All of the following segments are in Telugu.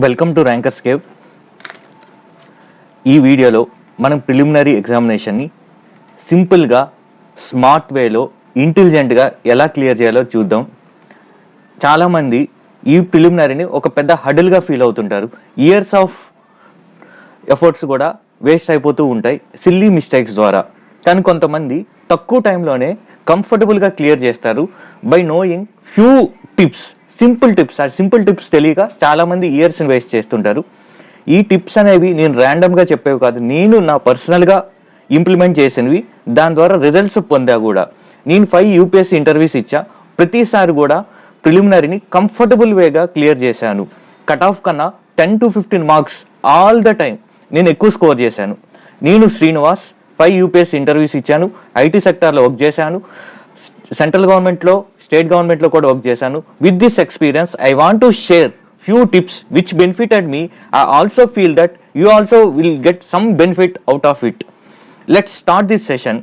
Welcome to rankers cave. ఈ వీడియోలో మనం ప్రిలిమినరీ ఎగ్జామినేషన్ని సింపుల్గా, స్మార్ట్ వేలో, ఇంటెలిజెంట్గా ఎలా క్లియర్ చేయాలో చూద్దాం. చాలామంది ఈ ప్రిలిమినరీని ఒక పెద్ద హడల్గా ఫీల్ అవుతుంటారు. ఇయర్స్ ఆఫ్ ఎఫర్ట్స్ కూడా వేస్ట్ అయిపోతూ ఉంటాయి సిల్లీ మిస్టేక్స్ ద్వారా. కానీ కొంతమంది తక్కువ టైంలోనే కంఫర్టబుల్గా క్లియర్ చేస్తారు by knowing few tips, simple tips తెలియక చాలామంది ఇయర్స్ని వేస్ట్ చేస్తుంటారు. ఈ టిప్స్ అనేవి నేను ర్యాండమ్గా చెప్పేవి కాదు, నేను నా పర్సనల్గా ఇంప్లిమెంట్ చేసినవి. దాని ద్వారా రిజల్ట్స్ పొందా కూడా. నేను 5 యూపీఎస్సీ ఇంటర్వ్యూస్ ఇచ్చా, ప్రతిసారి కూడా ప్రిలిమినరీని కంఫర్టబుల్ వేగా క్లియర్ చేశాను. కట్ ఆఫ్ కన్నా 10 to 15 marks all the time నేను ఎక్కువ స్కోర్ చేశాను. నేను శ్రీనివాస్ 5 యూపీఎస్సీ ఇంటర్వ్యూస్ ఇచ్చాను, ఐటీ సెక్టార్లో వర్క్ చేశాను, సెంట్రల్ గవర్నమెంట్లో, స్టేట్ గవర్నమెంట్లో కూడా వర్క్ చేశాను. With this experience I want to share few tips which benefited me. I also feel that you also will get some benefit out of it. Let's start this session.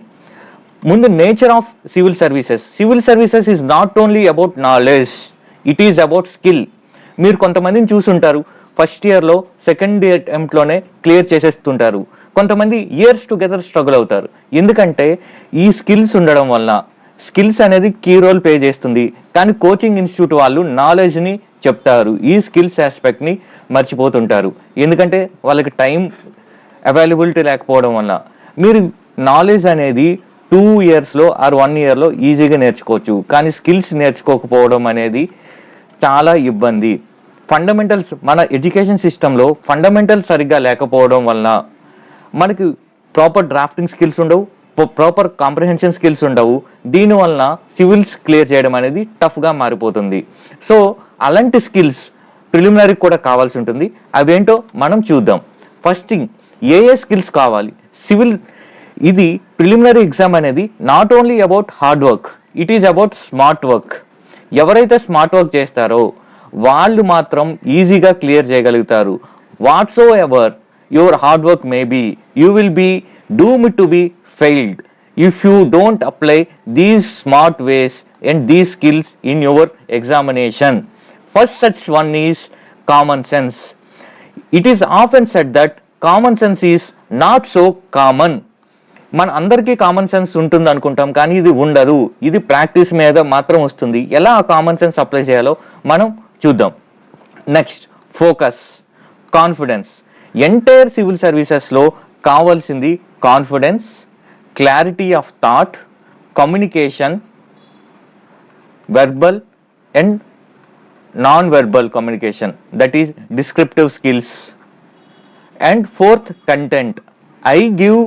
Mundu nature of civil services. Civil services is not only about knowledge, it is about skill. మీరు కొంతమందిని చూసుంటారు, ఫస్ట్ ఇయర్లో, సెకండ్ అటెంప్ట్లోనే క్లియర్ చేసేస్తుంటారు. కొంతమంది ఇయర్స్ టుగెదర్ స్ట్రగుల్ అవుతారు. ఎందుకంటే ఈ స్కిల్స్ ఉండడం వల్ల, స్కిల్స్ అనేది కీ రోల్ ప్లే చేస్తుంది. కానీ కోచింగ్ ఇన్స్టిట్యూట్ వాళ్ళు నాలెడ్జ్ని చెప్తారు, ఈ స్కిల్స్ ఆస్పెక్ట్ని మర్చిపోతుంటారు. ఎందుకంటే వాళ్ళకి టైం అవైలబిలిటీ లేకపోవడం వల్ల. మీరు నాలెడ్జ్ అనేది 2 ఇయర్స్లో ఆర్ 1 ఇయర్లో ఈజీగా నేర్చుకోవచ్చు, కానీ స్కిల్స్ నేర్చుకోకపోవడం అనేది చాలా ఇబ్బంది. ఫండమెంటల్స్, మన ఎడ్యుకేషన్ సిస్టంలో ఫండమెంటల్స్ సరిగ్గా లేకపోవడం వలన మనకి ప్రాపర్ డ్రాఫ్టింగ్ స్కిల్స్ ఉండవు, ప్రాపర్ కాంప్రిహెన్షన్ స్కిల్స్ ఉండవు. దీనివలన సివిల్స్ క్లియర్ చేయడం అనేది టఫ్గా మారిపోతుంది. సో అలాంటి స్కిల్స్ ప్రిలిమినరీకి కూడా కావాల్సి ఉంటుంది. అవేంటో మనం చూద్దాం. ఫస్ట్ థింగ్, ఏ స్కిల్స్ కావాలి సివిల్. ఇది ప్రిలిమినరీ ఎగ్జామ్ అనేది not only about hard work, it is about smart work. ఎవరైతే స్మార్ట్ వర్క్ చేస్తారో వాళ్ళు మాత్రం ఈజీగా క్లియర్ చేయగలుగుతారు. Whatsoever your hard work may be, you will be doomed to be failed if you don't apply these smart ways and these skills in your examination. First such one is common sense. It is often said that common sense is not so common. మన అందరికీ కామన్ సెన్స్ ఉంటుంది అనుకుంటాం, కానీ ఇది ఉండదు. ఇది ప్రాక్టీస్ మీద మాత్రం వస్తుంది. ఎలా ఆ కామన్ సెన్స్ అప్లై చేయాలో మనం చూద్దాం. Next, focus, confidence. Entire civil సర్వీసెస్లో కావాల్సింది confidence, clarity of thought, communication, verbal and non verbal communication, that is descriptive skills. And fourth, content. I give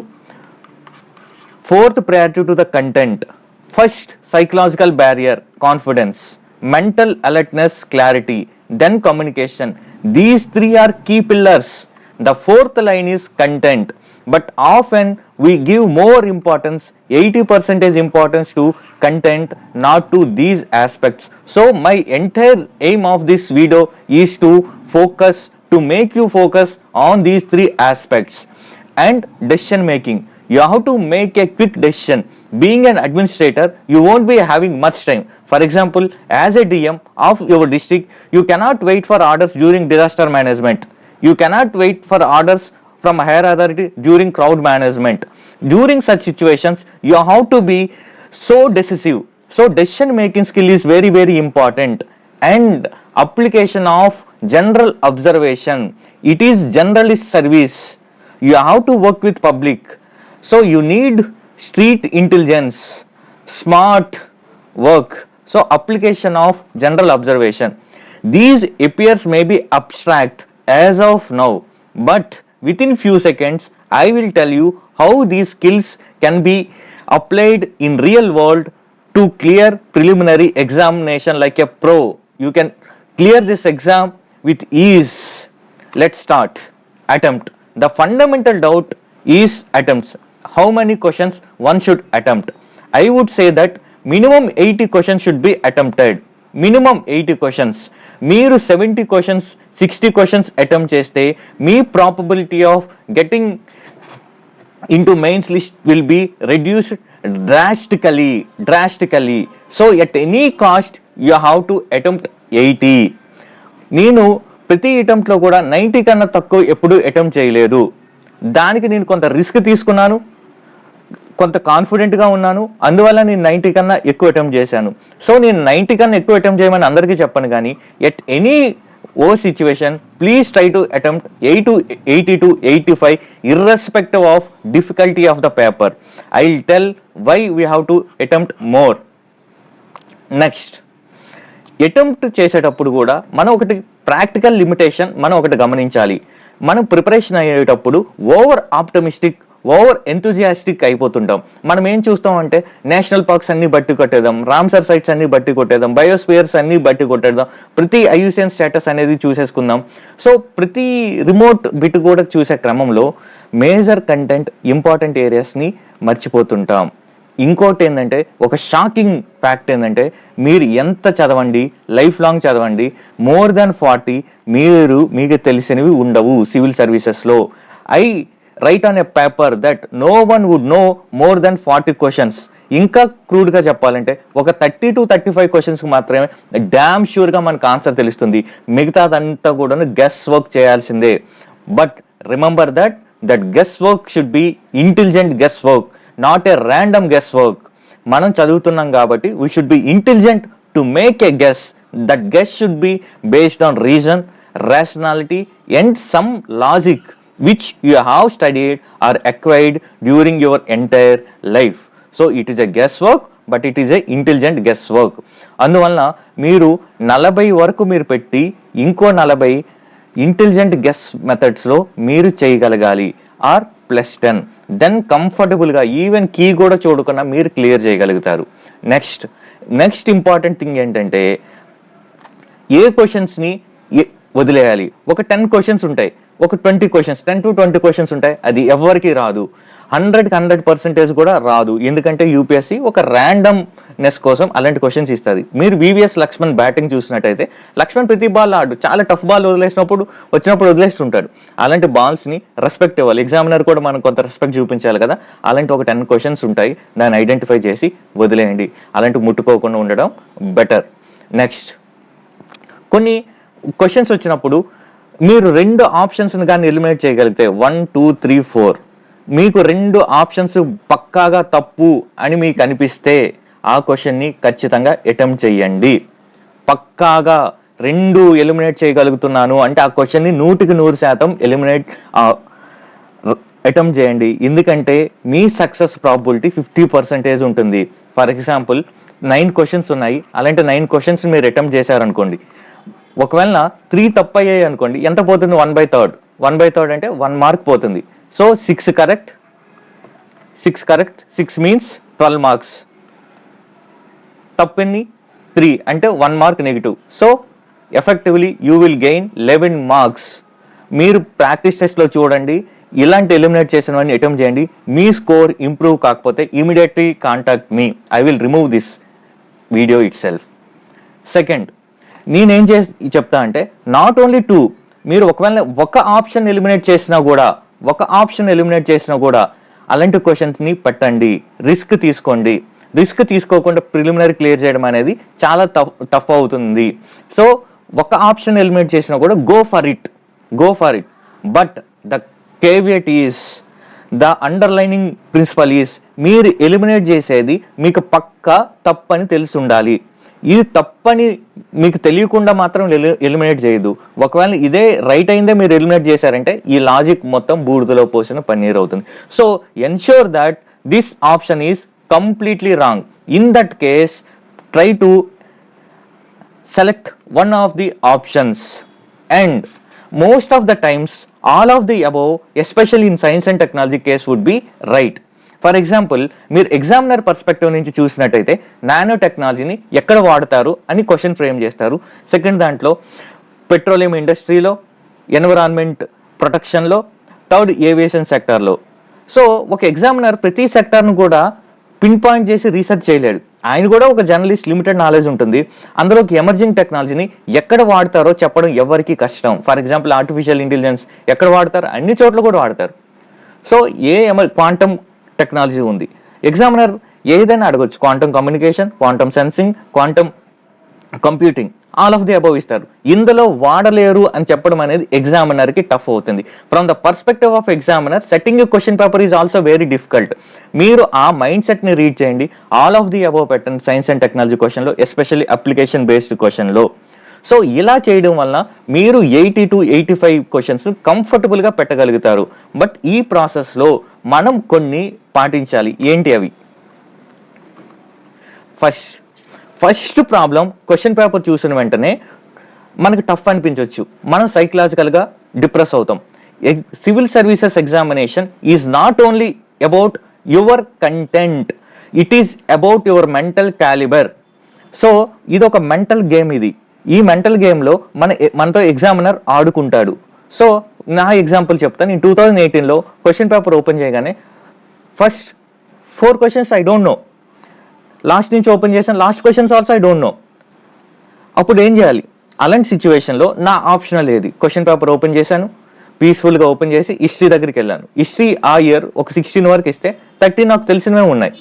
fourth priority to the content. First, psychological barrier, confidence, mental alertness, clarity, then communication. These 3 are key pillars. The fourth line is content, but often we give more importance, 80% importance to content, not to these aspects. So my entire aim of this video is to make you focus on these 3 aspects. And decision making, you have to make a quick decision. Being an administrator, you won't be having much time. For example, as a DM of your district, you cannot wait for orders during disaster management. You cannot wait for orders from a higher authority during crowd management. During such situations, you have to be so decisive. So decision making skill is very, very important. And application of general observation. It is generalist service. You have to work with public. So you need street intelligence, smart work. So application of general observation. These appears may be abstract as of now, but within few seconds I will tell you how these skills can be applied in real world to clear preliminary examination like a pro. You can clear this exam with ease. Let's start. Attempt. The fundamental doubt is attempts. How many questions one should attempt? I would say that minimum 80 questions should be attempted. Minimum 80 questions. మీరు 70 questions, 60 questions attempt చేస్తే మీ probability of getting into mains list will be reduced drastically. So at any cost you have to attempt 80. నేను ప్రతి అటెంప్ట్లో కూడా 90 కన్నా తక్కువ ఎప్పుడు అటెంప్ట్ చేయలేదు. దానికి నేను కొంత రిస్క్ తీసుకున్నాను, కొంత కాన్ఫిడెంట్గా ఉన్నాను, అందువల్ల నేను 90 కన్నా ఎక్కువ అటెంప్ట్ చేశాను. సో నేను 90 కన్నా ఎక్కువ అటెంప్ట్ చేయమని అందరికీ చెప్పను, కానీ at any situation, please try to attempt 80 to 85 irrespective of difficulty of the paper. I'll tell why we have to attempt more. Next, attempt చేసేటప్పుడు కూడా మనం ఒకటి ప్రాక్టికల్ లిమిటేషన్ మనం ఒకటి గమనించాలి. మనం ప్రిపరేషన్ అయ్యేటప్పుడు ఓవర్ ఆప్టమిస్టిక్, ఓవర్ ఎంతూజియాస్టిక్ అయిపోతుంటాం. మనం ఏం చూస్తాం అంటే నేషనల్ పార్క్స్ అన్ని బట్టి కొట్టేద్దాం, రామ్సర్ సైట్స్ అన్ని బట్టి కొట్టేద్దాం, బయోస్పియర్స్ అన్ని బట్టి కొట్టేద్దాం, ప్రతి ఐయుసిఎన్ స్టేటస్ అనేది చూసేసుకుందాం. సో ప్రతి రిమోట్ బిట్ కూడా చూసే క్రమంలో మేజర్ కంటెంట్ ఇంపార్టెంట్ ఏరియాస్ని మర్చిపోతుంటాం. ఇంకోటి ఏంటంటే, ఒక షాకింగ్ ఫ్యాక్ట్ ఏంటంటే, మీరు ఎంత చదవండి, లైఫ్ లాంగ్ చదవండి, మోర్ దాన్ 40 మీకు తెలిసినవి ఉండవు సివిల్ సర్వీసెస్లో. I write on a paper that no one would know more than 40 questions. ఇంకా క్రూడ్గా చెప్పాలంటే ఒక 30 to 35 క్వశ్చన్స్కి మాత్రమే డ్యామ్ ష్యూర్గా మనకు ఆన్సర్ తెలుస్తుంది. మిగతాదంతా కూడా గెస్ వర్క్ చేయాల్సిందే. But remember that guess work should be intelligent guess work, not a random guess work. మనం చదువుతున్నాం కాబట్టి we should be intelligent to make a guess. That guess should be based on reason, rationality and some logic which you have studied or acquired during your entire life. So it is a guesswork, but it is a intelligent guesswork. అందువల్ల మీరు 40 వరకు మీరు పెట్టి ఇంకో 40 ఇంటెలిజెంట్ గెస్ మెథడ్స్లో మీరు చేయగలగాలి, ఆర్ +10. దెన్ కంఫర్టబుల్గా ఈవెన్ కీ కూడా చూడకుండా మీరు క్లియర్ చేయగలుగుతారు. నెక్స్ట్ ఇంపార్టెంట్ థింగ్ ఏంటంటే, ఏ క్వశ్చన్స్ని వదిలేయాలి. ఒక 10 క్వశ్చన్స్ ఉంటాయి, ఒక 20 క్వశ్చన్స్, 10 to 20 క్వశ్చన్స్ ఉంటాయి. అది ఎవరికి రాదు, 100% కూడా రాదు. ఎందుకంటే యూపీఎస్సీ ఒక ర్యాండమ్నెస్ కోసం అలాంటి క్వశ్చన్స్ ఇస్తుంది. మీరు వివిఎస్ లక్ష్మణ్ బ్యాటింగ్ చూసినట్టయితే, లక్ష్మణ్ ప్రతి బాల్ ఆడు, చాలా టఫ్ బాల్ వచ్చినప్పుడు వదిలేస్తుంటాడు. అలాంటి బాల్స్ని రెస్పెక్ట్ ఇవ్వాలి. ఎగ్జామినర్ కూడా మనం కొంత రెస్పెక్ట్ చూపించాలి కదా. అలాంటి ఒక 10 క్వశ్చన్స్ ఉంటాయి, దాన్ని ఐడెంటిఫై చేసి వదిలేయండి. అలాంటి ముట్టుకోకుండా ఉండడం బెటర్. నెక్స్ట్, కొన్ని క్వశ్చన్స్ వచ్చినప్పుడు మీరు 2 ఆప్షన్స్ని కానీ ఎలిమినేట్ చేయగలిగితే 1, 2, 3, 4, మీకు 2 ఆప్షన్స్ పక్కాగా తప్పు అని మీకు అనిపిస్తే ఆ క్వశ్చన్ని ఖచ్చితంగా అటెంప్ట్ చేయండి. పక్కాగా 2 ఎలిమినేట్ చేయగలుగుతున్నాను అంటే ఆ క్వశ్చన్ని 100% అటెంప్ట్ చేయండి. ఎందుకంటే మీ సక్సెస్ ప్రాబిలిటీ 50% ఉంటుంది. ఫర్ ఎగ్జాంపుల్ 9 క్వశ్చన్స్ ఉన్నాయి, అలాంటి 9 క్వశ్చన్స్ మీరు అటెంప్ట్ చేశారనుకోండి. ఒకవేళ 3 తప్పు అయ్యాయి అనుకోండి, ఎంత పోతుంది? 1/3. 1/3 అంటే 1 మార్క్ పోతుంది. So 6 correct, 6 means 12 marks. తప్పెన్ని 3 అంటే 1 mark negative. So effectively you will gain 11 marks. మీరు ప్రాక్టీస్ టెస్ట్లో చూడండి, ఇలాంటి ఎలిమినేట్ చేసినవన్నీ అటెంప్ట్ చేయండి. మీ స్కోర్ ఇంప్రూవ్ కాకపోతే immediately contact me, I will remove this video itself. Second, నేనేం చెప్తా అంటే, నాట్ ఓన్లీ 2, మీరు ఒకవేళ ఒక ఆప్షన్ ఎలిమినేట్ చేసినా కూడా అలాంటి క్వశ్చన్స్ని పెట్టండి. రిస్క్ తీసుకోండి. రిస్క్ తీసుకోకుండా ప్రిలిమినరీ క్లియర్ చేయడం అనేది చాలా టఫ్ అవుతుంది. సో ఒక ఆప్షన్ ఎలిమినేట్ చేసినా కూడా go for it. But the caveat is, the underlining principal is, మీరు ఎలిమినేట్ చేసేది మీకు పక్కా తప్పని తెలిసి ఉండాలి. ఇది తప్పని మీకు తెలియకుండా మాత్రం ఎలిమినేట్ చేయదు. ఒకవేళ ఇదే రైట్ అయిందే మీరు ఎలిమినేట్ చేశారంటే ఈ లాజిక్ మొత్తం బూడిదలో పోసిన పన్నీర్ అవుతుంది. So ensure that this option is completely wrong. In that case try to select one of the options, and most of the times all of the above, especially in science and technology case, would be right. For example, మీరు ఎగ్జామినర్ పర్స్పెక్టివ్ నుంచి చూసినట్టయితే నానో టెక్నాలజీని ఎక్కడ వాడతారు అని క్వశ్చన్ ఫ్రేమ్ చేస్తారు. సెకండ్ దాంట్లో పెట్రోలియం ఇండస్ట్రీలో, ఎన్విరాన్మెంట్ ప్రొటెక్షన్లో, థర్డ్ ఏవియేషన్ సెక్టార్లో. సో ఒక ఎగ్జామినర్ ప్రతి సెక్టార్ను కూడా పిన్ పాయింట్ చేసి రీసెర్చ్ చేయలేడు. ఆయన కూడా ఒక జర్నలిస్ట్, లిమిటెడ్ నాలెడ్జ్ ఉంటుంది. అందులోకి ఎమర్జింగ్ టెక్నాలజీని ఎక్కడ వాడతారో చెప్పడం ఎవరికి కష్టం. ఫర్ ఎగ్జాంపుల్ ఆర్టిఫిషియల్ ఇంటెలిజెన్స్ ఎక్కడ వాడతారు? అన్ని చోట్ల కూడా వాడతారు. సో క్వాంటమ్ టెక్నాలజీ ఉంది, ఎగ్జామినర్ ఏదైనా అడగొచ్చు. Quantum communication, quantum sensing, quantum computing, all of the above ఇస్తారు. ఇందులో వాడలేరు అని చెప్పడం అనేది ఎగ్జామినర్కి టఫ్ అవుతుంది. From the perspective of examiner, setting question paper is also very difficult. మీరు ఆ మైండ్ సెట్ని రీడ్ చేయండి. ఆల్ ఆఫ్ ది అబౌవ్ పెట్టండి సైన్స్ అండ్ టెక్నాలజీ క్వశ్చన్లో, ఎస్పెషల్లీ అప్లికేషన్ బేస్డ్ క్వశ్చన్లో. సో ఇలా చేయడం వల్ల మీరు 80 to 85 క్వశ్చన్స్ కంఫర్టబుల్గా పెట్టగలుగుతారు. బట్ ఈ ప్రాసెస్లో మనం కొన్ని పాటించాలి. ఏంటి అవి? ఫస్ట్ ప్రాబ్లం, క్వశ్చన్ పేపర్ చూసిన వెంటనే మనకు టఫ్ అనిపించవచ్చు, మనం సైకలాజికల్గా డిప్రెస్ అవుతాం. Civil services examination is not only about your content, it is about your mental calibre. So ఇది ఒక మెంటల్ గేమ్. ఈ మెంటల్ గేమ్లో మనతో ఎగ్జామినర్ ఆడుకుంటాడు. సో నా ఎగ్జాంపుల్ చెప్తాను. నేను 2018లో క్వశ్చన్ పేపర్ ఓపెన్ చేయగానే first 4 questions I don't know, last నుంచి ఓపెన్ చేశాను, last questions also I don't know. అప్పుడు ఏం చేయాలి? అలాంటి సిచ్యువేషన్లో నా ఆప్షనల్ ఏది? క్వశ్చన్ పేపర్ ఓపెన్ చేశాను, పీస్ఫుల్గా ఓపెన్ చేసి హిస్టరీ దగ్గరికి వెళ్ళాను. హిస్టరీ ఆ ఇయర్ ఒక 16 వరకు ఇస్తే 13 నాకు తెలిసినవే ఉన్నాయి.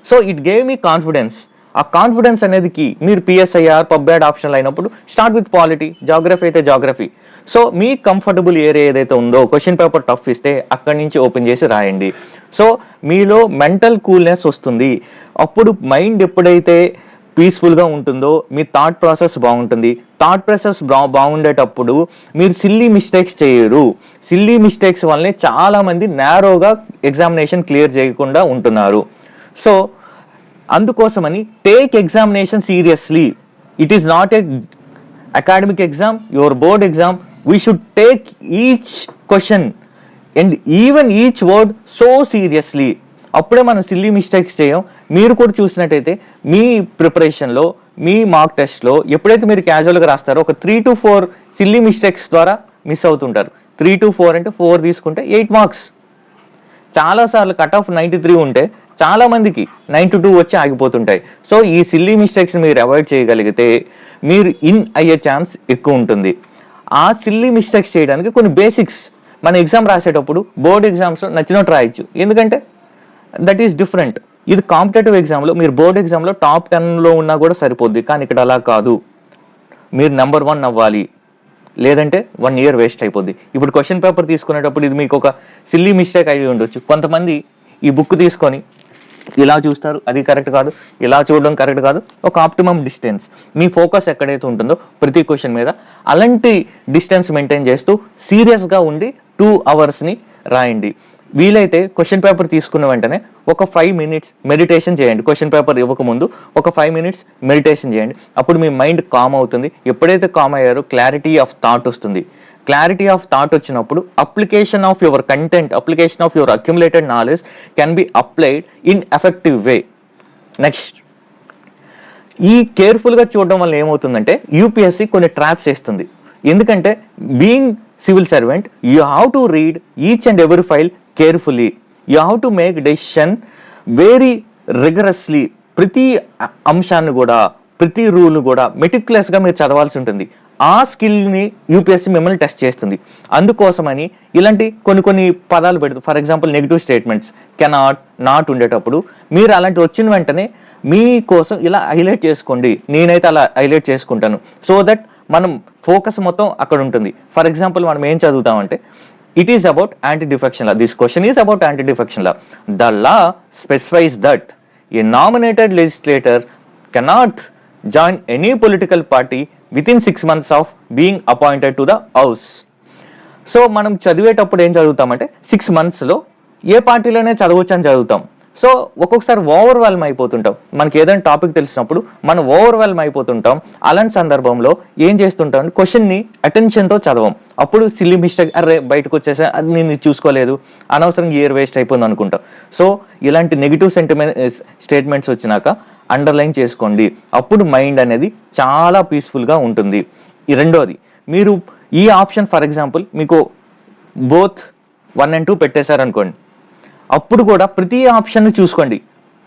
So it gave me confidence. ఆ కాన్ఫిడెన్స్ అనేది మీరు పిఎస్ఐఆర్, పబ్బ్యాడ్ ఆప్షన్లు అయినప్పుడు స్టార్ట్ విత్ పాలిటీ, జాగ్రఫీ అయితే జాగ్రఫీ. సో మీ కంఫర్టబుల్ ఏరియా ఏదైతే ఉందో, క్వశ్చన్ పేపర్ టఫ్ ఇస్తే అక్కడి నుంచి ఓపెన్ చేసి రాయండి. సో మీలో మెంటల్ కూల్నెస్ వస్తుంది. అప్పుడు మైండ్ ఎప్పుడైతే పీస్ఫుల్గా ఉంటుందో మీ థాట్ ప్రాసెస్ బాగుంటుంది. థాట్ ప్రాసెస్ బాగుండేటప్పుడు మీరు సిల్లీ మిస్టేక్స్ చేయరు. సిల్లీ మిస్టేక్స్ వల్లనే చాలామంది నేరోగా ఎగ్జామినేషన్ క్లియర్ చేయకుండా ఉంటున్నారు. సో అందుకోసమని take examination seriously. It is not a academic exam, your board exam. We should take each question and even each word so seriously. అప్పుడే మనం సిల్లీ మిస్టేక్స్ చేయం. మీరు కూడా చూసినట్టయితే మీ ప్రిపరేషన్లో, మీ మార్క్ టెస్ట్లో ఎప్పుడైతే మీరు క్యాజువల్గా రాస్తారో ఒక 3 to 4 సిల్లీ మిస్టేక్స్ ద్వారా మిస్ అవుతుంటారు. 3 to 4 అంటే 4 తీసుకుంటే 8 మార్క్స్. చాలాసార్లు కట్ ఆఫ్ 93 ఉంటే చాలా మందికి 92 వచ్చి ఆగిపోతుంటాయి. సో ఈ సిల్లీ మిస్టేక్స్ మీరు అవాయిడ్ చేయగలిగితే మీరు ఇన్ అయ్యే ఛాన్స్ ఎక్కువ ఉంటుంది. ఆ సిల్లీ మిస్టేక్స్ చేయడానికి కొన్ని బేసిక్స్ మన ఎగ్జామ్ రాసేటప్పుడు బోర్డ్ ఎగ్జామ్స్లో నచ్చినట్టు రాయొచ్చు. ఎందుకంటే దట్ ఈస్ డిఫరెంట్. ఇది కాంపిటేటివ్ ఎగ్జామ్లో, మీరు బోర్డ్ ఎగ్జామ్లో టాప్ 10లో ఉన్నా కూడా సరిపోద్ది. కానీ ఇక్కడ అలా కాదు, మీరు నెంబర్ 1 అవ్వాలి, లేదంటే 1 year వేస్ట్ అయిపోద్ది. ఇప్పుడు క్వశ్చన్ పేపర్ తీసుకునేటప్పుడు ఇది మీకు ఒక సిల్లీ మిస్టేక్ అయి ఉండొచ్చు. కొంతమంది ఈ బుక్ తీసుకొని ఇలా చూస్తారు, అది కరెక్ట్ కాదు, ఇలా చూడడం కరెక్ట్ కాదు. ఒక ఆప్టిమమ్ డిస్టెన్స్, మీ ఫోకస్ ఎక్కడైతే ఉంటుందో ప్రతి క్వశ్చన్ మీద అలాంటి డిస్టెన్స్ మెయింటైన్ చేస్తూ సీరియస్గా ఉండి 2 hours రాయండి. వీలైతే క్వశ్చన్ పేపర్ తీసుకున్న వెంటనే ఒక 5 minutes మెడిటేషన్ చేయండి. క్వశ్చన్ పేపర్ ఇవ్వకముందు ఒక 5 minutes మెడిటేషన్ చేయండి. అప్పుడు మీ మైండ్ కామ్ అవుతుంది. ఎప్పుడైతే కామ్ అయ్యారో క్లారిటీ ఆఫ్ థాట్ వస్తుంది. క్లారిటీ ఆఫ్ థాట్ వచ్చినప్పుడు application of your content, application of your accumulated knowledge can be applied in effective way. Next, ఈ కేర్ఫుల్గా చూడడం వల్ల ఏమవుతుందంటే యూపీఎస్సీ కొన్ని ట్రాప్స్ వేస్తుంది. ఎందుకంటే being civil servant you have to read each and every file carefully. You have to make decision very rigorously. ప్రతి అంశాన్ని కూడా, ప్రతి రూల్ కూడా మెటిక్యులస్గా మీరు చదవాల్సి ఉంటుంది. ఆ స్కిల్ని యూపీఎస్సీ మిమ్మల్ని టెస్ట్ చేస్తుంది. అందుకోసమని ఇలాంటి కొన్ని పదాలు పెడుతుంది. For example negative statements, cannot, not ఉండేటప్పుడు మీరు అలాంటి వచ్చిన వెంటనే మీకోసం ఇలా హైలైట్ చేసుకోండి. నేనైతే అలా హైలైట్ చేసుకుంటాను. సో దట్ మనం ఫోకస్ మొత్తం అక్కడ ఉంటుంది. ఫర్ ఎగ్జాంపుల్ మనం ఏం చదువుతామంటే it is about anti-defection law. This question is about anti-defection law. The law specifies that a nominated legislator cannot join any political party within 6 months of being appointed to the house. So మనం చదివేటప్పుడు ఏం చదువుతామంటే 6 monthsలో ఏ పార్టీలోనే చదవచ్చు అని చదువుతాం. సో ఒక్కొక్కసారి ఓవర్వెల్మ్ అయిపోతుంటాం. మనకి ఏదైనా టాపిక్ తెలిసినప్పుడు మనం ఓవర్వెల్మ్ అయిపోతుంటాం. అలాంటి సందర్భంలో ఏం చేస్తుంటాం, క్వశ్చన్ని అటెన్షన్తో చదవం. అప్పుడు సిల్లీ మిస్టేక్, అరే బయటకు వచ్చేసా, అది నేను చూసుకోలేదు, అనవసరంగా ఇయర్ వేస్ట్ అయిపోయింది అనుకుంటాం. సో ఇలాంటి నెగిటివ్ స్టేట్మెంట్స్ వచ్చినాక అండర్లైన్ చేసుకోండి. అప్పుడు మైండ్ అనేది చాలా పీస్ఫుల్గా ఉంటుంది. ఈ రెండోది, మీరు ఈ ఆప్షన్ ఫర్ ఎగ్జాంపుల్ మీకు బోత్ 1 and 2 పెట్టేశారనుకోండి, అప్పుడు కూడా ప్రతి ఆప్షన్ చూసుకోండి.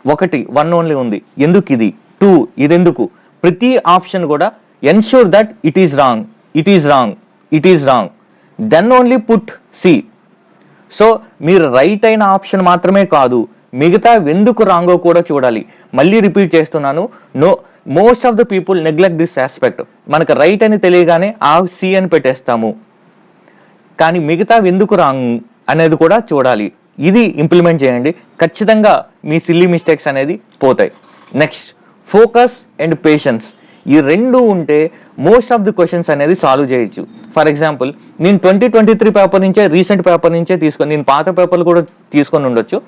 1 ఓన్లీ ఉంది, ఎందుకు ఇది, 2 ఇదెందుకు, ప్రతి ఆప్షన్ కూడా ensure that it is wrong, it is wrong, it is wrong, then only put C. So మీరు రైట్ అయిన ఆప్షన్ మాత్రమే కాదు, మిగతా ఎందుకు రాంగో కూడా చూడాలి. మళ్ళీ రిపీట్ చేస్తున్నాను, most of the people neglect this aspect. మనకు రైట్ అని తెలియగానే ఆ సి అని పెట్టేస్తాము, కానీ మిగతా ఎందుకు రాంగ్ అనేది కూడా చూడాలి. ఇది ఇంప్లిమెంట్ చేయండి, ఖచ్చితంగా మీ సిల్లీ మిస్టేక్స్ అనేది పోతాయి. Next, focus and patience. ఈ రెండు ఉంటే మోస్ట్ ఆఫ్ ది క్వశ్చన్స్ అనేది సాల్వ్ చేయొచ్చు. ఫర్ ఎగ్జాంపుల్, నేను 2023 పేపర్ నుంచే, రీసెంట్ పేపర్ నుంచే తీసుకొని, నేను పాత పేపర్లు కూడా తీసుకొని ఉండొచ్చు,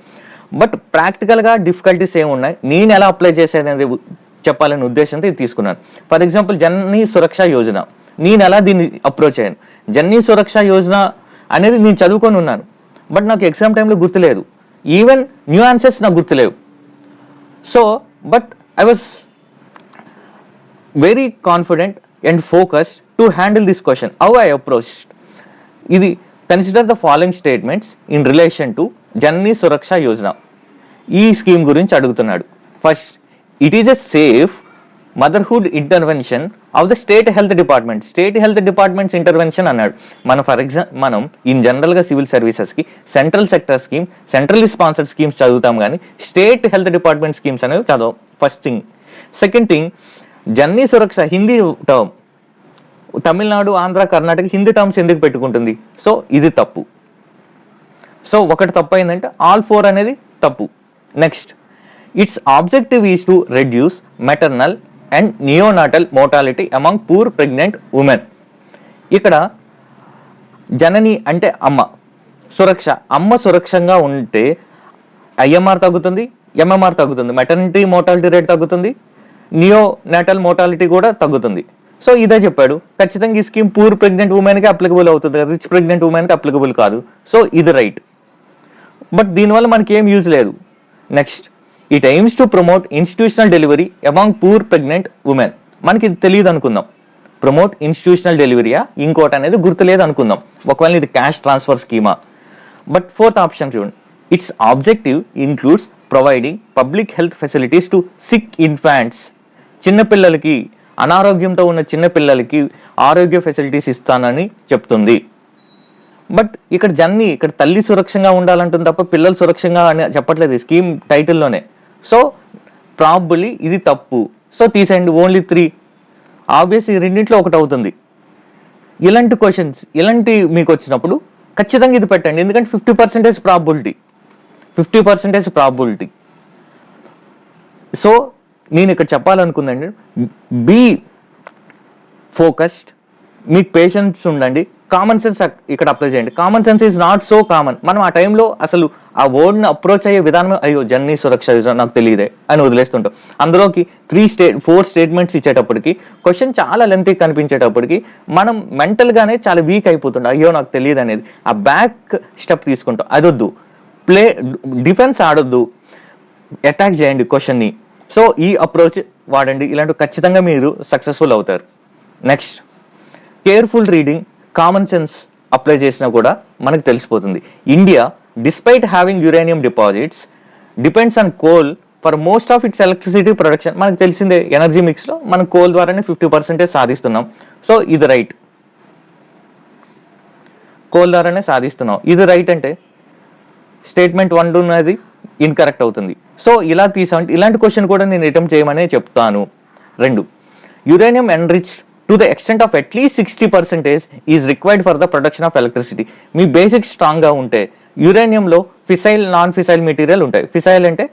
బట్ ప్రాక్టికల్గా డిఫికల్టీస్ ఏమున్నాయి, నేను ఎలా అప్లై చేసేది చెప్పాలనే ఉద్దేశంతో ఇది తీసుకున్నాను. ఫర్ ఎగ్జాంపుల్, జననీ సురక్ష యోజన, నేను ఎలా దీన్ని అప్రోచ్ అయ్యాను. జననీ సురక్ష యోజన అనేది నేను చదువుకొని ఉన్నాను, బట్ నాకు ఎగ్జామ్ టైంలో గుర్తులేదు, ఈవెన్ న్యూ ఆన్సర్స్ నాకు గుర్తులేవు. So but I was very confident and focused to handle this question. How I approached ఇది, consider the following statements in relation to Janani Suraksha Yojana. ఈ స్కీమ్ గురించి అడుగుతున్నాడు. First, it is a safe motherhood intervention of the state health department. State health departments intervention అన్నాడు. మనం ఇన్ జనరల్గా సివిల్ సర్వీసెస్కి central sector scheme, centrally sponsored schemes చదువుతాం, కానీ స్టేట్ హెల్త్ డిపార్ట్మెంట్ స్కీమ్స్ అనేవి చదవం. First thing. సెకండ్ థింగ్, జననీ సురక్ష హిందీ టర్మ్, తమిళనాడు, ఆంధ్ర, కర్ణాటక హిందీ టర్మ్స్ ఎందుకు పెట్టుకుంటుంది? సో ఇది తప్పు. సో ఒకటి తప్పు అయిందంటే ఆల్ 4 అనేది తప్పు. Next, it's objective is to reduce maternal and neonatal mortality among poor pregnant women. ఇక్కడ జనని అంటే అమ్మ, సురక్ష, అమ్మ సురక్షంగా ఉంటే ఐఎంఆర్ తగ్గుతుంది, ఎంఎంఆర్ తగ్గుతుంది, మెటర్నిటీ మోర్టాలిటీ రేట్ తగ్గుతుంది, నియోనాటల్ మోర్టాలిటీ కూడా తగ్గుతుంది. సో ఇదే చెప్పాడు. ఖచ్చితంగా ఈ స్కీమ్ పూర్ ప్రెగ్నెంట్ ఉమెన్కి అప్లికబుల్ అవుతుంది, రిచ్ ప్రెగ్నెంట్ ఉమెన్కి అప్లికబుల్ కాదు. సో ఇది రైట్, బట్ దీనివల్ల మనకి ఏం యూజ్ లేదు. Next, it AIIMS to promote institutional delivery among poor pregnant women. మనకి ఇది తెలియదు అనుకుందాం, ప్రమోట్ ఇన్స్టిట్యూషనల్ డెలివరీయా ఇంకోటి అనేది గుర్తులేదు అనుకుందాం, ఒకవేళ ఇది క్యాష్ ట్రాన్స్ఫర్ స్కీమా. బట్ ఫోర్త్ ఆప్షన్ చూడండి, it's objective includes providing public health facilities to sick infants. చిన్నపిల్లలకి, అనారోగ్యంతో ఉన్న చిన్నపిల్లలకి ఆరోగ్య ఫెసిలిటీస్ ఇస్తానని చెప్తుంది. బట్ ఇక్కడ ఇక్కడ తల్లి సురక్షంగా ఉండాలంటుంది తప్ప పిల్లలు సురక్షంగా అని చెప్పట్లేదు ఈ స్కీమ్ టైటిల్లోనే. సో ప్రాబబ్లీ ఇది తప్పు. సో తీసేయండి, ఓన్లీ 3. ఆబ్వియస్ ఈ రెండింటిలో ఒకటి అవుతుంది. ఇలాంటి క్వశ్చన్స్ మీకు వచ్చినప్పుడు ఖచ్చితంగా ఇది పెట్టండి, ఎందుకంటే 50% ప్రాబబిలిటీ, 50% ప్రాబబిలిటీ. సో నేను ఇక్కడ చెప్పాలనుకుందండి, బీ ఫోకస్డ్, మీకు పేషెన్స్ ఉండండి, కామన్ సెన్స్ ఇక్కడ అప్లై చేయండి. Common sense is not so common. మనం ఆ టైంలో అసలు ఆ వర్డ్ని అప్రోచ్ అయ్యే విధానం, అయ్యో జననీ సురక్ష నాకు తెలియదే అని వదిలేస్తుంటాం. అందులోకి 4 స్టేట్మెంట్స్ ఇచ్చేటప్పటికి క్వశ్చన్ చాలా లెంతీ కనిపించేటప్పటికి మనం మెంటల్గానే చాలా వీక్ అయిపోతుంటాం, అయ్యో నాకు తెలియదు అనేది. ఆ బ్యాక్ స్టెప్ తీసుకుంటాం, అదొద్దు. డిఫెన్స్ ఆడొద్దు, అటాక్ చేయండి క్వశ్చన్ని. సో ఈ అప్రోచ్ వాడండి, ఇలాంటివి ఖచ్చితంగా మీరు సక్సెస్ఫుల్ అవుతారు. Next, careful reading, common sense apply చేసినా కూడా మనకు తెలిసిపోతుంది. India despite having uranium deposits depends on coal for most of it's electricity production. మనకు తెలిసిందే, ఎనర్జీ మిక్స్లో మనం కోల్ ద్వారానే 50% సాధిస్తున్నాం. సో ఇది రైట్, కోల్ ద్వారానే సాధిస్తున్నాం, ఇది రైట్. అంటే స్టేట్మెంట్ 1 ఉన్నది ఇన్కరెక్ట్ అవుతుంది. సో ఇలా ఇలాంటి క్వశ్చన్ కూడా నేను అటెంప్ట్ చేయమనే చెప్తాను. 2, uranium enrich to the extent of at least 60% is required for the production of electricity. Me basics స్ట్రాంగ్గా ఉంటే, యురేనియంలో ఫిసైల్, నాన్ ఫిసైల్ మెటీరియల్ ఉంటాయి. ఫిసైల్ అంటే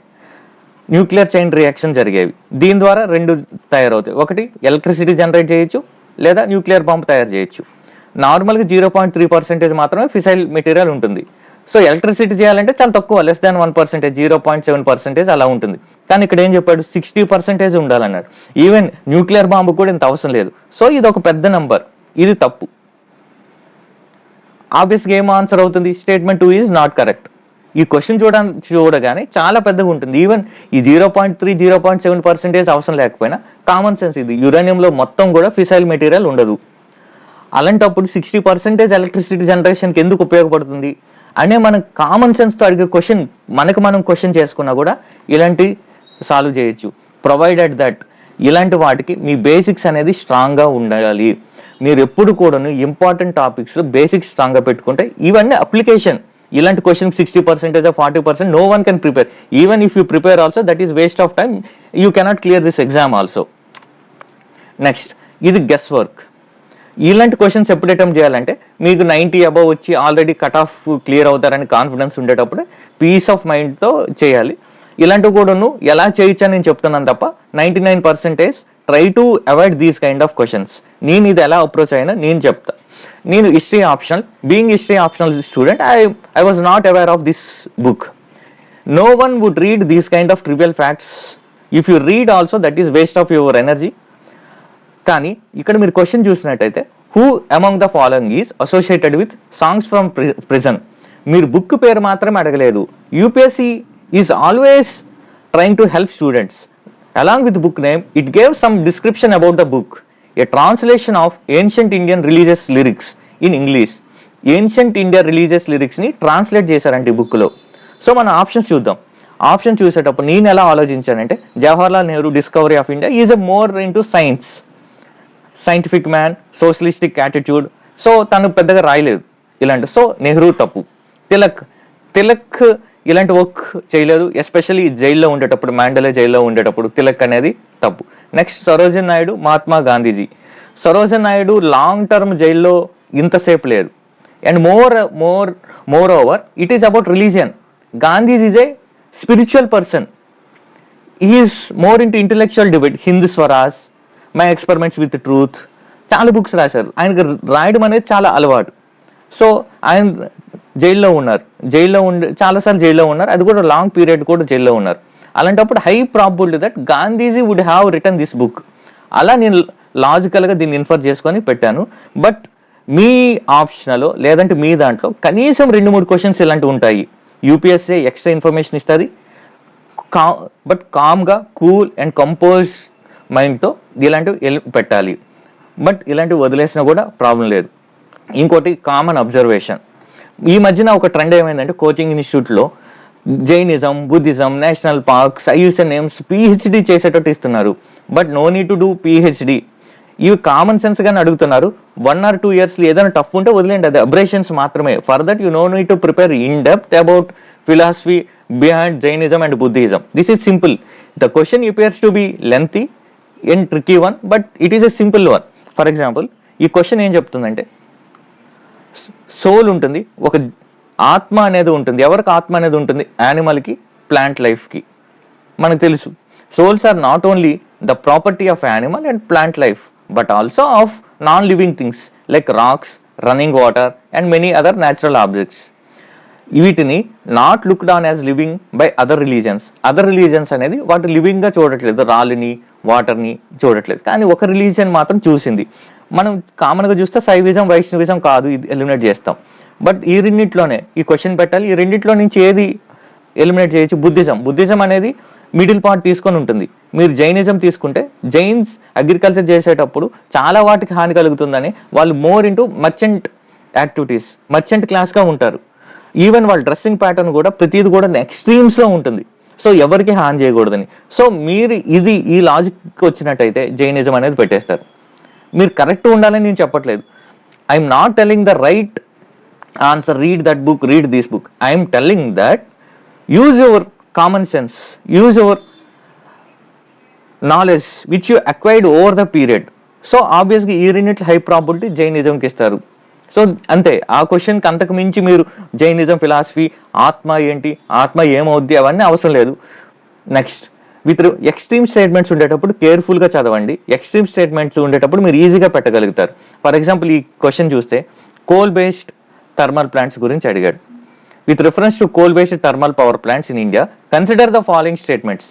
న్యూక్లియర్ చైన్ రియాక్షన్ జరిగేవి, దీని ద్వారా 2 తయారవుతాయి. ఒకటి ఎలక్ట్రిసిటీ జనరేట్ చేయొచ్చు, లేదా న్యూక్లియర్ బాంబ్ తయారు చేయొచ్చు. నార్మల్గా 0.3% మాత్రమే ఫిసైల్ మెటీరియల్ ఉంటుంది. సో ఎలక్ట్రిసిటీ చేయాలంటే చాలా తక్కువ, less than 1%, 0.7% అలా ఉంటుంది. కానీ ఇక్కడ ఏం చెప్పాడు, 60% ఉండాలన్నాడు. ఈవెన్ న్యూక్లియర్ బాంబు కూడా ఇంత అవసరం లేదు. సో ఇది ఒక పెద్ద నంబర్, ఇది తప్పు. ఆబ్వియస్గా ఏం ఆన్సర్ అవుతుంది, స్టేట్మెంట్ 2 ఈజ్ నాట్ కరెక్ట్. ఈ క్వశ్చన్ చూడగానే చాలా పెద్దగా ఉంటుంది. ఈవెన్ ఈ 0.3, 0.7% అవసరం లేకపోయినా కామన్ సెన్స్, ఇది యురేనియంలో మొత్తం కూడా ఫిసైల్ మెటీరియల్ ఉండదు. అలాంటప్పుడు 60% ఎలక్ట్రిసిటీ జనరేషన్కి ఎందుకు ఉపయోగపడుతుంది అనే మనం కామన్ సెన్స్తో అడిగే క్వశ్చన్ మనం క్వశ్చన్ చేసుకున్నా కూడా ఇలాంటి సాల్వ్ చేయొచ్చు. ప్రొవైడెడ్ దట్ ఇలాంటి వాటికి మీ బేసిక్స్ అనేది స్ట్రాంగ్గా ఉండాలి. మీరు ఎప్పుడు కూడాను ఇంపార్టెంట్ టాపిక్స్లో బేసిక్స్ స్ట్రాంగ్గా పెట్టుకుంటే ఇవన్నీ అప్లికేషన్ ఇలాంటి question 60% 40% no one can prepare. Even if you prepare also that is waste of time, you cannot clear this exam also. Next, ఇది గెస్ వర్క్. ఇలాంటి క్వశ్చన్స్ ఎప్పుడు అటెంప్ట్ చేయాలంటే మీకు 90 అబవ్ వచ్చి ఆల్రెడీ కట్ ఆఫ్ క్లియర్ అవుతారని కాన్ఫిడెన్స్ ఉండేటప్పుడు పీస్ ఆఫ్ మైండ్తో చేయాలి. ఇలాంటివి కూడాను ఎలా చేయొచ్చు అని నేను చెప్తున్నాను తప్ప 99% try to avoid these kind of questions. నేను ఇది ఎలా అప్రోచ్ అయినా నేను చెప్తా. నేను history optional, being history optional student, I was not aware of this book. No one would read these kind of trivial facts. If you read also that is waste of your energy. కానీ ఇక్కడ మీరు క్వశ్చన్ చూసినట్టయితే who among the following is associated with songs from prison. మీరు బుక్ పేరు మాత్రమే అడగలేదు. UPSC is always trying to help students. Along with book name it gave some description about the book, a translation of ancient Indian religious lyrics in English. Ancient India religious లిరిక్స్ని ట్రాన్స్లేట్ చేశారంటే ఈ బుక్లో. సో మన ఆప్షన్స్ చూద్దాం. ఆప్షన్ చూసేటప్పుడు నేను ఎలా ఆలోచించానంటే Jawaharlal Nehru discovery of India is a more into science, scientific man, socialistic attitude. So తను పెద్దగా రాయలేదు ఇలాంటి. సో నెహ్రూ తప్పు. తిలక్ ఇలాంటి వర్క్ చేయలేదు, ఎస్పెషల్లీ జైల్లో ఉండేటప్పుడు, మ్యాండలే జైల్లో ఉండేటప్పుడు తిలక్ అనేది తప్పు. Next, Sarojini Naidu, Mahatma Gandhiji. Sarojini Naidu long term జైల్లో ఇంతసేపు లేదు. And more over it is about religion. Gandhiji is a spiritual person. Is more into intellectual debate. Hind Swaraj, my experiments with truth, చాలా బుక్స్ రాశారు. ఆయనకు రాయడం అనేది చాలా అలవాటు. సో ఆయన జైల్లో ఉన్నారు, చాలాసార్లు జైల్లో ఉన్నారు, అది కూడా లాంగ్ పీరియడ్ కూడా జైల్లో ఉన్నారు. అలాంటప్పుడు high probability that Gandhiji would have return this book. అలా నేను లాజికల్గా దీన్ని ఇన్ఫర్ చేసుకొని పెట్టాను. బట్ మీ ఆప్షన్లో లేదంటే మీ దాంట్లో కనీసం 2-3 క్వశ్చన్స్ ఇలాంటివి ఉంటాయి. యూపీఎస్సీ ఎక్స్ట్రా ఇన్ఫర్మేషన్ ఇస్తుంది. బట్ కామ్గా, కూల్ అండ్ కంపోజ్ మైండ్తో ఇలాంటివి పెట్టాలి. బట్ ఇలాంటివి వదిలేసినా కూడా ప్రాబ్లం లేదు. ఇంకోటి కామన్ అబ్జర్వేషన్. ఈ మధ్యన ఒక ట్రెండ్ ఏమైందంటే కోచింగ్ ఇన్స్టిట్యూట్లో Jainism, Buddhism, national parks, IUCN names PhD చేసేటట్టు ఇస్తున్నారు. But no need to do PhD. ఇవి కామన్ సెన్స్ గానే అడుగుతున్నారు. 1 or 2 years ఏదైనా టఫ్ ఉంటే వదిలేండి, అది అబ్రేషన్స్ మాత్రమే. For that you know need to prepare in depth about philosophy behind Jainism and Buddhism. This is simple. The question appears to be lengthy and tricky one, but it is a simple one. For example, ఈ క్వశ్చన్ ఏం చెప్తుందంటే సోల్ ఉంటుంది, ఒక ఆత్మ అనేది ఉంటుంది. ఎవరికి ఆత్మ అనేది ఉంటుంది? యానిమల్కి, ప్లాంట్ లైఫ్కి. మనకు తెలుసు souls are not only the property of animal and plant life but also of non living things like rocks, running water and many other natural objects. వీటిని not looked on as living by other religions. Other religions అనేది వాటి లివింగ్గా చూడట్లేదు, రాళ్ళని, వాటర్ని చూడట్లేదు. కానీ ఒక రిలీజియన్ మాత్రం చూసింది. మనం కామన్గా చూస్తే శైవిజం, వైష్ణవిజం కాదు, ఇది ఎలిమినేట్ చేస్తాం. బట్ ఈ రెండింటిలోనే ఈ క్వశ్చన్ పెట్టాలి. ఈ రెండింటిలో నుంచి ఏది ఎలిమినేట్ చేయొచ్చు? బుద్ధిజం అనేది మిడిల్ పార్ట్ తీసుకొని ఉంటుంది. మీరు జైనిజం తీసుకుంటే జైన్స్ అగ్రికల్చర్ చేసేటప్పుడు చాలా వాటికి హాని కలుగుతుందని వాళ్ళు more into merchant activities, merchant క్లాస్గా ఉంటారు. ఈవెన్ వాళ్ళ డ్రెస్సింగ్ ప్యాటర్న్ కూడా ప్రతిది కూడా ఎక్స్ట్రీమ్స్లో ఉంటుంది. సో ఎవరికి హాని చేయకూడదని. సో మీరు ఈ లాజిక్ వచ్చినట్టయితే జైనిజం అనేది పెట్టేస్తారు. మీరు కరెక్ట్ ఉండాలని నేను చెప్పట్లేదు. I'm not telling the right answer, read that book, read this book. I'm telling that use your common sense, use your knowledge which you acquired over the period. So ఆబ్వియస్గా ఈ రెండిట్లో హై ప్రాబిలిటీ జైనిజంకి ఇస్తారు. సో అంతే. ఆ క్వశ్చన్కి అంతకు మించి మీరు జైనిజం, ఫిలాసఫీ, ఆత్మ ఏంటి, ఆత్మ ఏమవుద్ది, అవన్నీ అవసరం లేదు. నెక్స్ట్, విత్ ఎక్స్ట్రీమ్ స్టేట్మెంట్స్ ఉండేటప్పుడు కేర్ఫుల్గా చదవండి. ఎక్స్ట్రీమ్ స్టేట్మెంట్స్ ఉండేటప్పుడు మీరు ఈజీగా పెట్టగలుగుతారు. ఫర్ ఎగ్జాంపుల్, ఈ క్వశ్చన్ చూస్తే కోల్ బేస్డ్ థర్మల్ ప్లాంట్స్ గురించి అడిగాడు. With reference to coal based thermal power plants in India consider the following statements.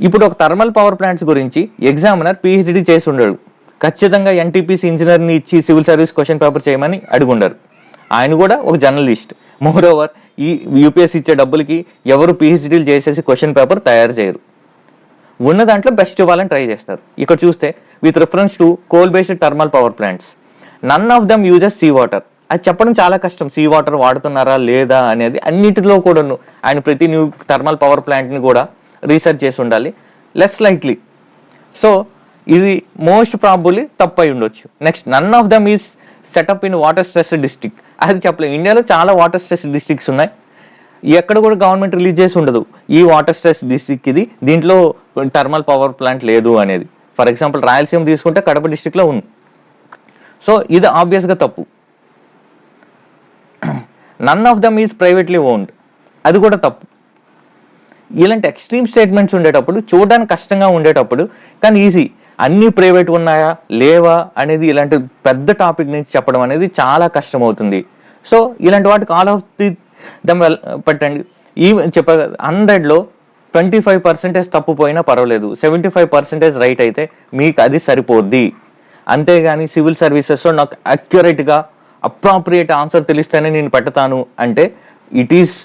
ఇప్పుడు ఒక థర్మల్ పవర్ ప్లాంట్స్ గురించి ఎగ్జామినర్ పిహెచ్డి చేసి ఉండడు. ఖచ్చితంగా ఎన్టీపీసీ ఇంజనీర్ని ఇచ్చి సివిల్ సర్వీస్ క్వశ్చన్ పేపర్ చేయమని అడుగుండరు. ఆయన కూడా ఒక జర్నలిస్ట్. మోర్ ఓవర్ ఈ యూపీఎస్సీ ఇచ్చే డబ్బులకి ఎవరు పిహెచ్డీలు చేసేసి క్వశ్చన్ పేపర్ తయారు చేయరు. ఉన్న దాంట్లో బెస్ట్ ఇవ్వాలని ట్రై చేస్తారు. ఇక్కడ చూస్తే with reference to coal based thermal power plants none of them uses sea water. అది చెప్పడం చాలా కష్టం. సీ వాటర్ వాడుతున్నారా లేదా అనేది అన్నిటిలో కూడాను ఆయన ప్రతి న్యూ థర్మల్ పవర్ ప్లాంట్ని కూడా రీసెర్చ్ చేసి ఉండాలి. Less likely. సో ఇది మోస్ట్ ప్రాబబ్లీ తప్పు అయి ఉండొచ్చు. Next, none of them is set up in water stress district. అది చెప్పలేము. ఇండియాలో చాలా వాటర్ స్ట్రెస్ డిస్ట్రిక్ట్స్ ఉన్నాయి, ఎక్కడ కూడా గవర్నమెంట్ రిలీజ్ చేసి ఉండదు ఈ వాటర్ స్ట్రెస్ డిస్ట్రిక్ట్ ఇది, దీంట్లో థర్మల్ పవర్ ప్లాంట్ లేదు అనేది. ఫర్ ఎగ్జాంపుల్ రాయలసీమ తీసుకుంటే కడప డిస్ట్రిక్ట్లో ఉంది. సో ఇది ఆబ్వియస్గా తప్పు. None of them is privately owned, అది కూడా తప్పు. ఇలాంటి ఎక్స్ట్రీమ్ స్టేట్మెంట్స్ ఉండేటప్పుడు, చూడడానికి కష్టంగా ఉండేటప్పుడు కానీ ఈజీ, అన్నీ ప్రైవేట్ ఉన్నాయా లేవా అనేది ఇలాంటి పెద్ద టాపిక్ నుంచి చెప్పడం అనేది చాలా కష్టం అవుతుంది. సో ఇలాంటి వాటికి ఆల్ ఆఫ్ ది దమ్ పెట్టండి. ఈ చెప్ప 100లో 25% తప్పు పోయినా పర్వాలేదు, 75% రైట్ అయితే మీకు అది సరిపోద్ది. అంతేగాని సివిల్ సర్వీసెస్లో నాకు అక్యురేట్గా అప్రాప్రియేట్ ఆన్సర్ తెలిస్తేనే నేను పెడతాను అంటే it is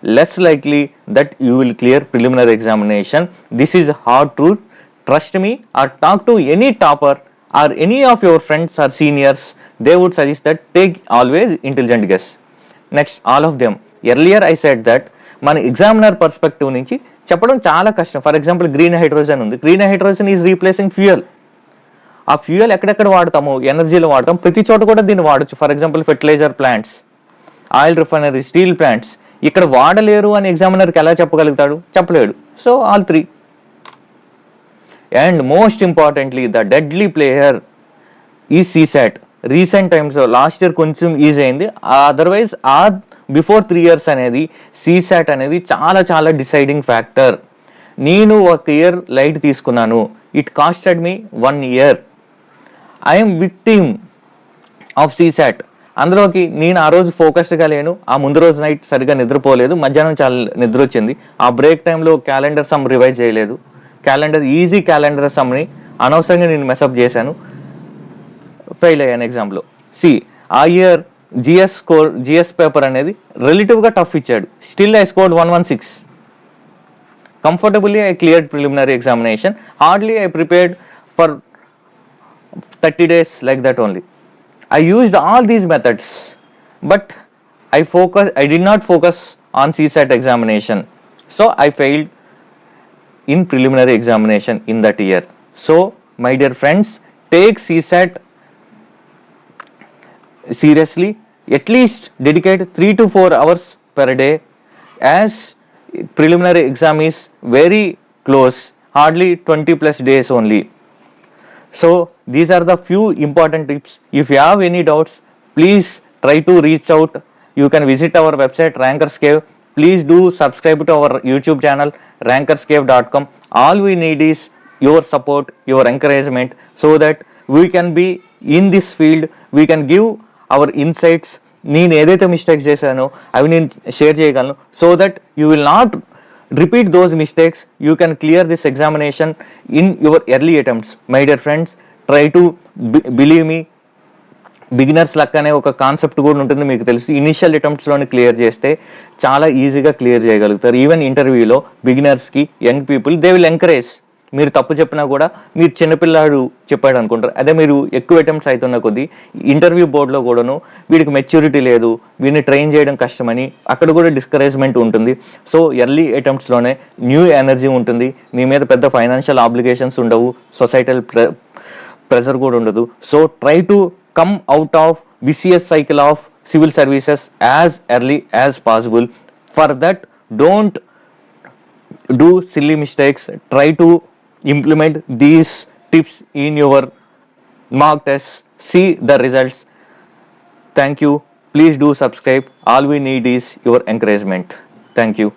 less likely that you will clear preliminary examination. This is hard truth. Trust me, or talk to any topper or any of your friends or seniors. They would suggest that take always intelligent guess. Next, all of them. Earlier I said that మన ఎగ్జామినర్ పర్స్పెక్టివ్ నుంచి చెప్పడం చాలా కష్టం. ఫర్ ఎగ్జాంపుల్ గ్రీన్ హైడ్రోజన్ ఉంది, green hydrogen is replacing fuel. ఆ ఫ్యూయల్ ఎక్కడెక్కడ వాడతాము, ఎనర్జీలో వాడతాం, ప్రతి చోట కూడా దీన్ని వాడచ్చు. For example fertiliser plants, oil refinery, steel plants. ఇక్కడ వాడలేరు అని ఎగ్జామినర్కి ఎలా చెప్పగలుగుతాడు, చెప్పలేడు. So all three. And most importantly the deadly player ఈ సీసాట్. రీసెంట్ టైమ్స్లో లాస్ట్ ఇయర్ కొంచెం ఈజీ అయింది, అదర్వైజ్ బిఫోర్ 3 years అనేది సీసాట్ అనేది చాలా చాలా డిసైడింగ్ ఫ్యాక్టర్. నేను 1 year లైట్ తీసుకున్నాను, it costed me 1 year. I'm victim of CSAT. అందులోకి నేను ఆ రోజు ఫోకస్డ్గా లేను, ఆ ముందు రోజు నైట్ సరిగ్గా నిద్రపోలేదు, మధ్యాహ్నం చాలా నిద్ర వచ్చింది, ఆ బ్రేక్ టైంలో క్యాలెండర్ సమ్ రివైజ్ చేయలేదు, ఈజీ క్యాలెండర్ సమ్ని అనవసరంగా నేను మెసప్ చేశాను, ఫెయిల్ అయ్యాను ఎగ్జామ్లో. ఆ ఇయర్ జిఎస్ పేపర్ అనేది రిలేటివ్గా టఫ్ ఇచ్చాడు, still I scored 116. Comfortably I cleared preliminary examination. Hardly I prepared for 30 days like that only. I used all these methods, but I did not focus on CSAT examination. So I failed in preliminary examination in that year. So my dear friends, take CSAT seriously. At least dedicate 3 to 4 hours per day, as preliminary exam is very close, hardly 20+ days only. So these are the few important tips. If you have any doubts, please try to reach out. You can visit our website Rankerscave. Please do subscribe to our YouTube channel rankerscave.com. All we need is your support, your encouragement, so that we can be in this field. We can give our insights. నేను ఏదైతే మిస్టేక్స్ చేశానో అవి నేను షేర్ చేయగలను, so that you will not repeat those mistakes. You can clear this examination in your early attempts. My dear friends, try to believe me, beginners luck అనే ఒక కాన్సెప్ట్ కూడా ఉంటుంది, మీకు తెలుసు. ఇనిషియల్ అటెంప్ట్స్లోనే క్లియర్ చేస్తే చాలా ఈజీగా క్లియర్ చేయగలుగుతారు. ఈవెన్ ఇంటర్వ్యూలో బిగినర్స్కి, young people, they will encourage. మీరు తప్పు చెప్పినా కూడా మీరు చిన్నపిల్లాడు చెప్పాడు అనుకుంటారు. అదే మీరు ఎక్కువ అటెంప్ట్స్ అవుతున్న కొద్దీ ఇంటర్వ్యూ బోర్డులో కూడాను వీడికి మెచ్యూరిటీ లేదు, వీడిని ట్రైన్ చేయడం కష్టమని అక్కడ కూడా డిస్కరేజ్మెంట్ ఉంటుంది. సో ఎర్లీ అటెంప్ట్స్లోనే న్యూ ఎనర్జీ ఉంటుంది, మీ మీద పెద్ద ఫైనాన్షియల్ ఆబ్లిగేషన్స్ ఉండవు, సొసైటల్ ప్రెజర్ కూడా ఉండదు. So try to come out of vicious cycle of civil services as early as possible. For that, don't do silly mistakes. Try to implement these tips in your mock tests. See the results. Thank you. Please do subscribe. All we need is your encouragement. Thank you.